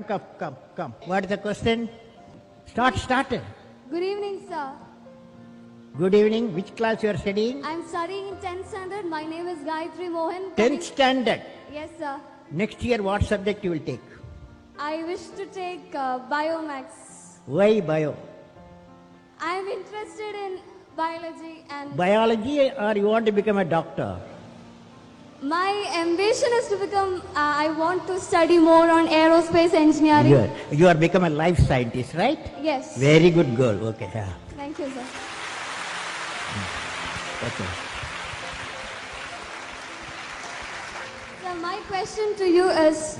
Come. What is the question? Start. Good evening, sir. Good evening. Which class you are studying? I'm studying in 10th standard. My name is Gayatri Mohan. 10th standard. Yes, sir. Next year, what subject you will take? I wish to take Biomax. Why bio? I'm interested in biology and Biology, or you want to become a doctor? my ambition is to become, I want to study more on aerospace engineering. You are become a life scientist, right? Yes. Very good girl. Okay. Yeah. Thank you, sir. Okay. So my question to you is,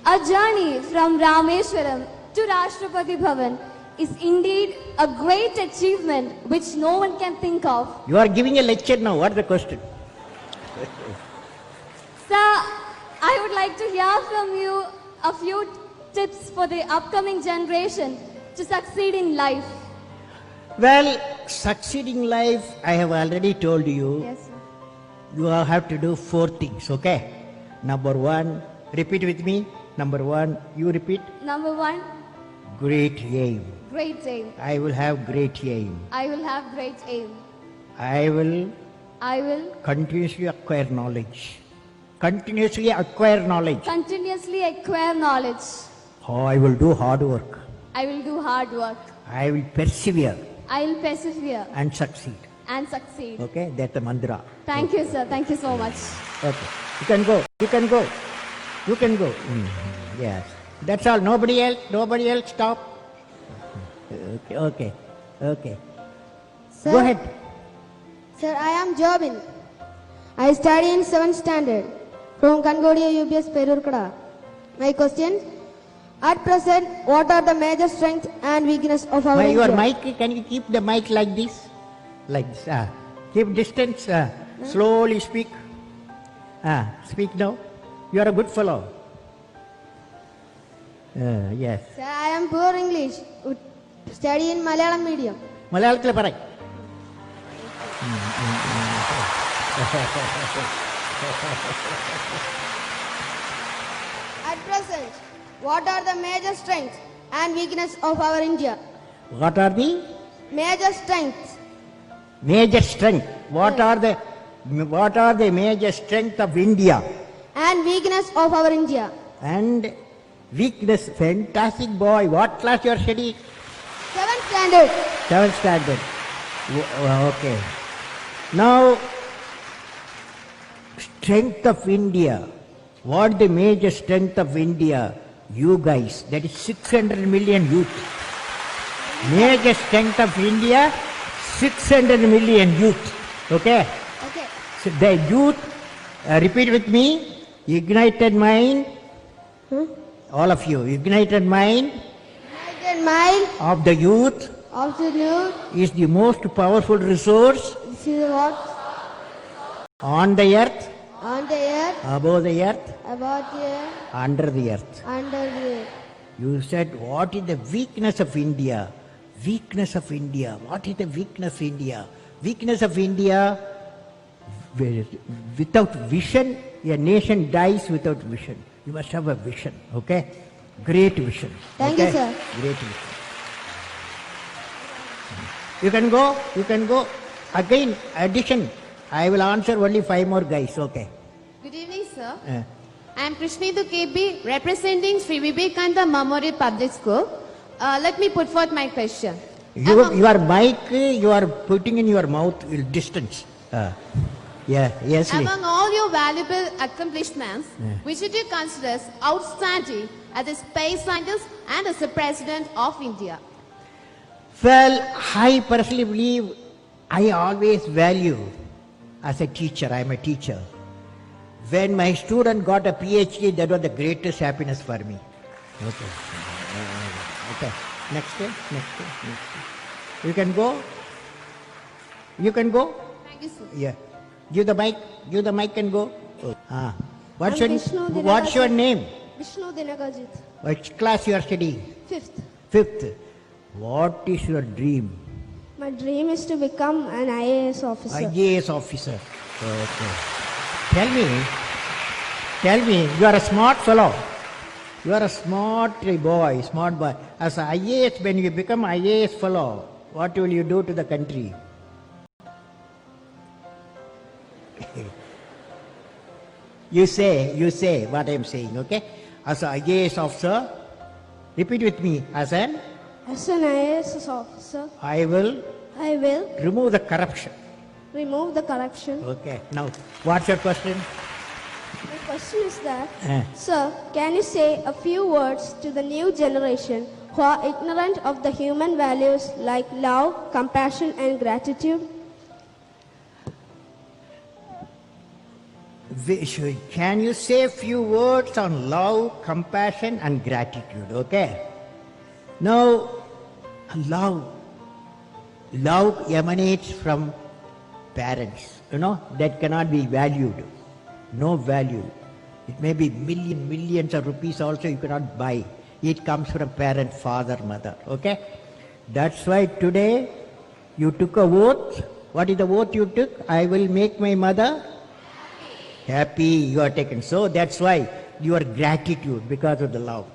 a journey from Rameshwaram to Rashtrapati Bhavan is indeed a great achievement which no one can think of. You are giving a lecture now. What is the question? Sir, I would like to hear from you a few tips for the upcoming generation to succeed in life. Well, succeeding life, I have already told you. Yes, sir. You have to do 4 things, okay? Number 1, repeat with me. Number 1, you repeat. Number 1, Great aim. great aim. I will have great aim. I will have great aim. I will I will continuously acquire knowledge. Continuously acquire knowledge. continuously acquire knowledge. Oh, I will do hard work. I will do hard work. I will persevere I will persevere and succeed. and succeed. Okay, that's the mantra. Thank you, sir. Thank you so much. Okay, you can go. Yes, that's all. Nobody else. Stop. Okay. Sir, Go ahead. Sir, I am Jobin. I study in 7th standard from Kangodia UPS Perurkada. My question, at present, what are the major strengths and weakness of our Your India? mic, can you keep the mic like this? Keep distance. Slowly speak. Speak now. You are a good fellow. Yes. Sir, I am poor English. Study in Malayalam medium. മലയാളത്തിൽ പറ. At present, what are the major strengths and weakness of our India? What are the Major strengths major strength? What are the major strength of India? and weakness of our India. And weakness. Fantastic boy. What class you are studying? 7th standard. 7th standard. Okay. Now, strength of India. What the major strength of India? You guys. That is 600 million youth. Major strength of India, 600 million youth. Okay? Okay. So the youth, repeat with me. Ignited mind. All of you. Ignited mind United mind of the youth of the youth. is the most powerful resource This is what on the earth, on the earth, above the earth, about the earth, under the earth. under the earth. You said, what is the weakness of India? Weakness of India. What is the weakness of India? Weakness of India, without vision, a nation dies without vision. You must have a vision, okay? Great vision. Thank you, okay? sir. Great vision. You can go. Again, addition. I will answer only 5 more guys, okay? Good evening, sir. Uh, I am Krishnidhu KB, representing Sri Vivekananda Memorial Public School. Let me put forth my question. your mic, you are putting in your mouth distance. Yes. Among all your valuable accomplishments, which do you consider as outstanding as a space scientist and as a president of India? Well, I personally believe I always value as a teacher. I am a teacher. When my student got a PhD, that was the greatest happiness for me. Okay. Next day. You can go. Thank you, sir. Yeah. Give the mic and go. What's Vishnu your name? Vishnu Dinagajit. Which class you are studying? 5th. 5th. What is your dream? My dream is to become an IAS officer. IAS officer. Okay. Tell me, you are a smart fellow. You are a smart boy, smart boy. As a IAS, when you become IAS fellow, what will you do to the country? You say what I am saying, okay? As an IAS officer, repeat with me. As an IAS officer, I will I will remove the corruption. remove the corruption. Okay. Now, what's your question? My question is that, Eh. sir, can you say a few words to the new generation who are ignorant of the human values like love, compassion, and gratitude? Can you say a few words on love, compassion, and gratitude? Okay. Now, love emanates from parents. That cannot be valued. No value. It may be millions of rupees also you cannot buy. It comes from parent, father, mother. Okay. That's why today you took a oath. What is the oath you took? I will make my mother happy. You are taken. So that's why your gratitude because of the love.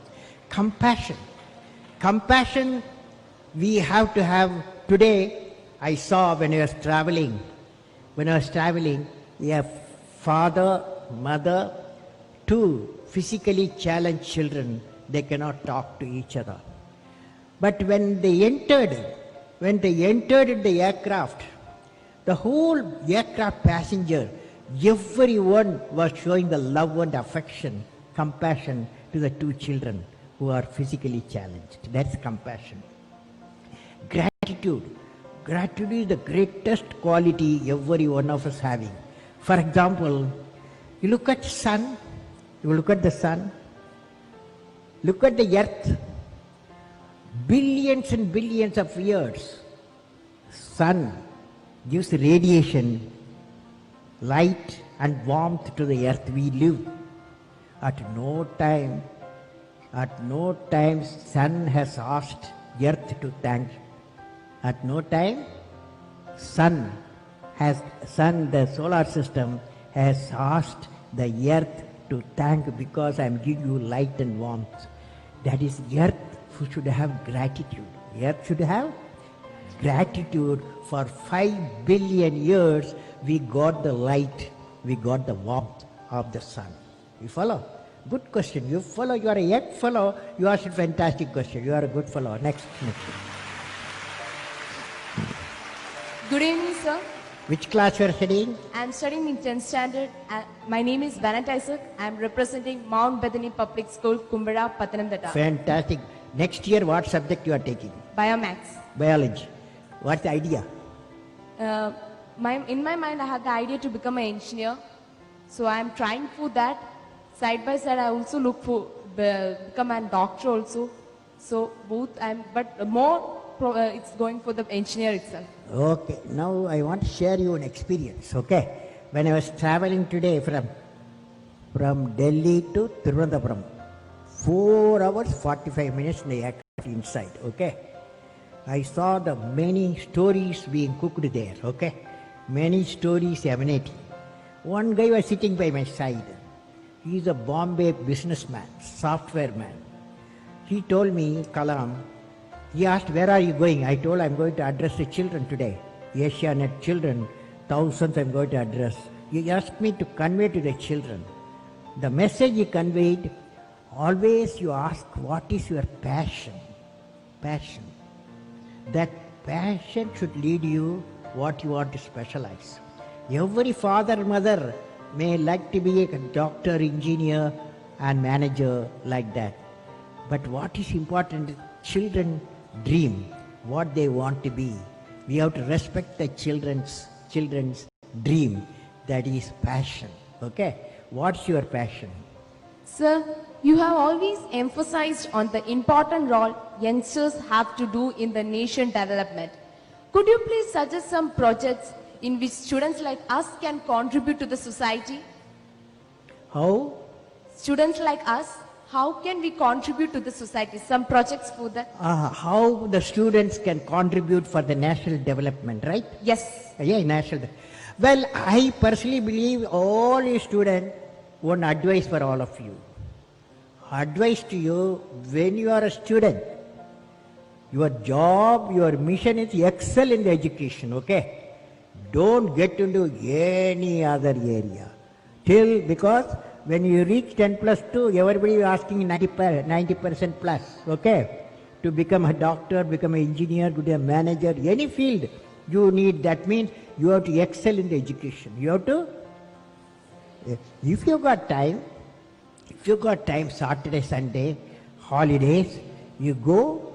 Compassion. Compassion we have to have. Today I saw when I was traveling, a father, mother, two physically challenged children, they cannot talk to each other. But when they entered the aircraft, the whole aircraft passenger, everyone was showing the love and affection, compassion to the two children who are physically challenged. That's compassion. Gratitude. Gratitude is the greatest quality every one of us having. For example, you look at the sun, look at the earth, billions and billions of years. Sun gives radiation, light and warmth to the earth we live. At no time sun has asked earth to thank. At no time the solar system has asked the earth to thank because I am giving you light and warmth. That is, earth should have gratitude. Earth should have gratitude. For 5 billion years we got the light, we got the warmth of the sun. You follow? Good question. You follow. You are a young fellow. You asked a fantastic question. You are a good fellow. Next. Good evening, sir. Which class you are studying? I am studying in 10th standard. My name is Vanat Isaac. I am representing Mount Bethany Public School, Kumbara, Pathanamthitta. Fantastic. Next year, what subject you are taking? Biomax. Biology. What's the idea? In my mind, I had the idea to become an engineer. So I am trying for that. Side by side, I also look for become a doctor also. So both, but more it's going for the engineer itself. Okay. Now I want to share you an experience. Okay. When I was traveling today from Delhi to Thiruvananthapuram, 4 hours 45 minutes in the aircraft inside. Okay. I saw the many stories being cooked there. Okay. Many stories emanating. One guy was sitting by my side. He is a Bombay businessman, software man. He told me, Kalam, he asked, where are you going? I told, I'm going to address the children today. Asianet children, thousands I'm going to address. He asked me to convey to the children. The message he conveyed, always you ask, what is your passion? Passion. That passion should lead you what you want to specialize. Every father, mother may like to be a doctor, engineer and manager like that. But what is important, children dream what they want to be. We have to respect the children's dream. That is passion. Okay? What's your passion? Sir, you have always emphasized on the important role youngsters have to do in the nation development. Could you please suggest some projects in which students like us can contribute to the society? How? Students like us, how can we contribute to the society? Some projects for that? How the students can contribute for the national development, right? Yes. Yeah, national. Well, I personally believe all students, one advice for all of you. advice to you, when you are a student, your job, your mission is excel in the education, okay? Don't get into any other area. Because when you reach 10 plus 2, everybody is asking 90% plus, okay? To become a doctor, become an engineer, to be a manager, any field you need. That means you have to excel in the education. You have to, if you got time, Saturday, Sunday, holidays, you go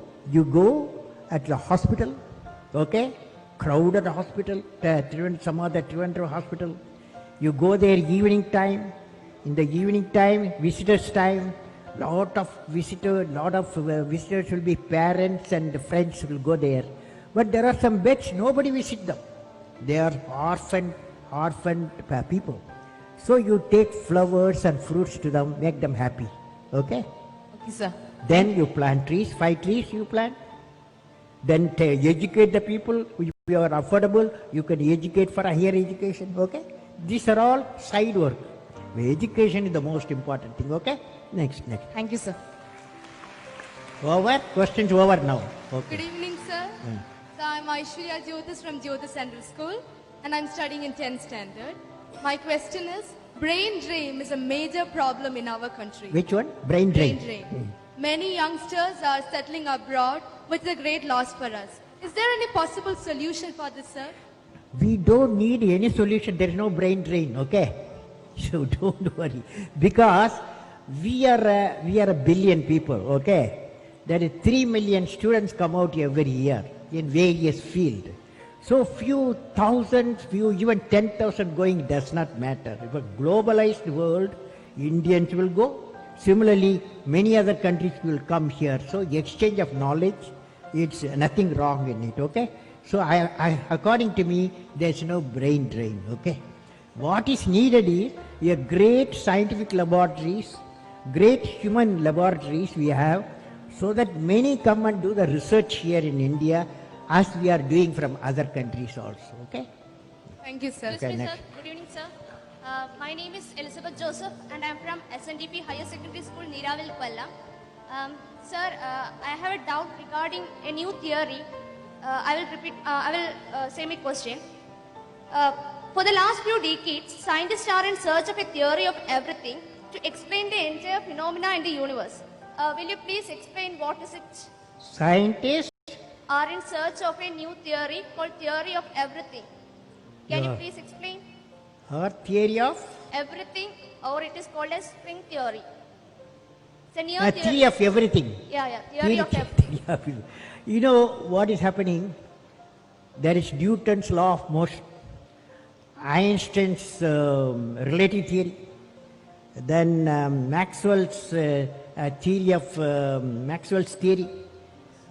at the hospital, okay? Crowded hospital, some other Trivandrum hospital. You go there evening time. In the evening time, visitors time, lot of visitors will be parents and friends will go there. But there are some beds, nobody visit them. They are orphaned people. So you take flowers and fruits to them, make them happy. Okay? Okay, sir. Then you plant trees, 5 trees you plant. Then educate the people. If you are affordable, you can educate for a higher education. Okay? These are all side work. Education is the most important thing. Okay? Next. Thank you, sir. Over? Questions over now. Okay. Good evening, sir. So I'm Aishwarya Jyotis from Jyotis Central School and I'm studying in 10th standard. My question is, brain drain is a major problem in our country. Which one? Brain drain. Brain drain. Many youngsters are settling abroad, which is a great loss for us. Is there any possible solution for this, sir? We don't need any solution. There is no brain drain. Okay? So don't worry. Because we are a billion people. Okay? There is 3 million students come out every year in various fields. So few thousands, even 10,000 going does not matter. If a globalized world, Indians will go. Similarly, many other countries will come here. So exchange of knowledge, it's nothing wrong in it, okay? So according to me, there's no brain drain, okay? What is needed is a great scientific laboratories, great human laboratories we have, so that many come and do the research here in India, as we are doing from other countries also, okay? Thank you, sir. Okay, Excuse me, next. sir. Good evening, sir. My name is Elizabeth Joseph and I am from SNDP Higher Secondary School, Neeravil, Kollam. Sir, I have a doubt regarding a new theory. I will say my question. For the last few decades, scientists are in search of a theory of everything to explain the entire phenomena in the universe. Will you please explain what is it? Scientists Are in search of a new theory called theory of everything. Can you Yeah. please explain? or theory of Everything, or it is called as string theory. It's a new a theory. theory of everything. Theory of everything. Theory of everything. You know what is happening? There is Newton's law of motion, Einstein's relative theory, then Maxwell's theory of Maxwell's theory.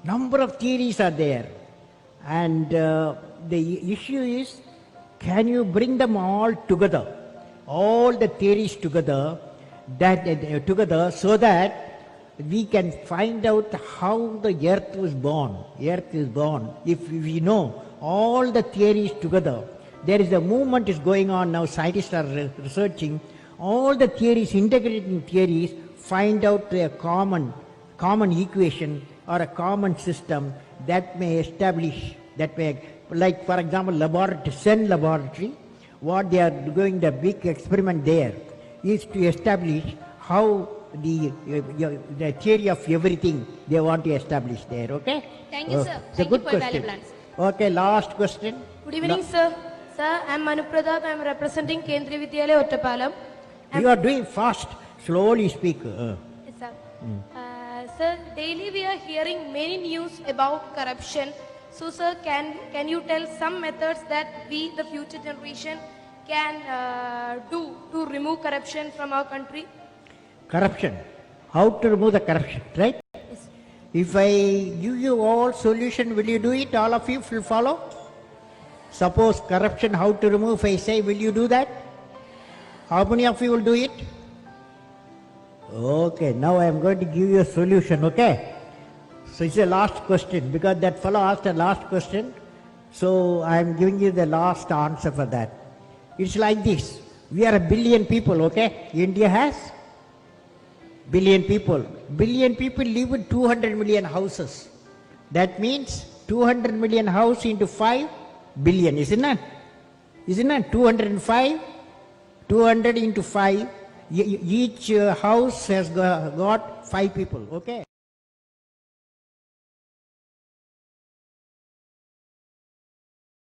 Number of theories are there, and the issue is, can you bring them all together, all the theories together, so that we can find out how the earth was born. Earth is born. If we know all the theories together, there is a movement is going on now. Scientists are researching all the theories, integrating theories, find out a common equation or a common system that may establish, like for example, CERN laboratory, what they are doing, the big experiment there is to establish how the theory of everything they want to establish there, okay? Thank you, sir. It's a Thank good you for your question. valuable answer. Okay, last question. Good evening, sir. Sir, I am Manu Pratap. I am representing Kendriya Vidyalaya, Ottapalam. You are doing fast, slowly speak. Yes, sir. Sir, daily we are hearing many news about corruption. So, sir, can you tell some methods that we, the future generation, can do to remove corruption from our country? Corruption. How to remove the corruption, right? Yes. If I give you all solution, will you do it? All of you will follow? Suppose corruption, how to remove, if I say, will you do that? How many of you will do it? Okay, now I am going to give you a solution, okay? So it's a last question, because that fellow asked a last question, so I am giving you the last answer for that. It's like this. We are a billion people, okay? India has billion people. Billion people live in 200 million houses. That means 200 million house into 5 billion, isn't it? Isn't it? 205, 200 into 5. Each house has got 5 people, okay?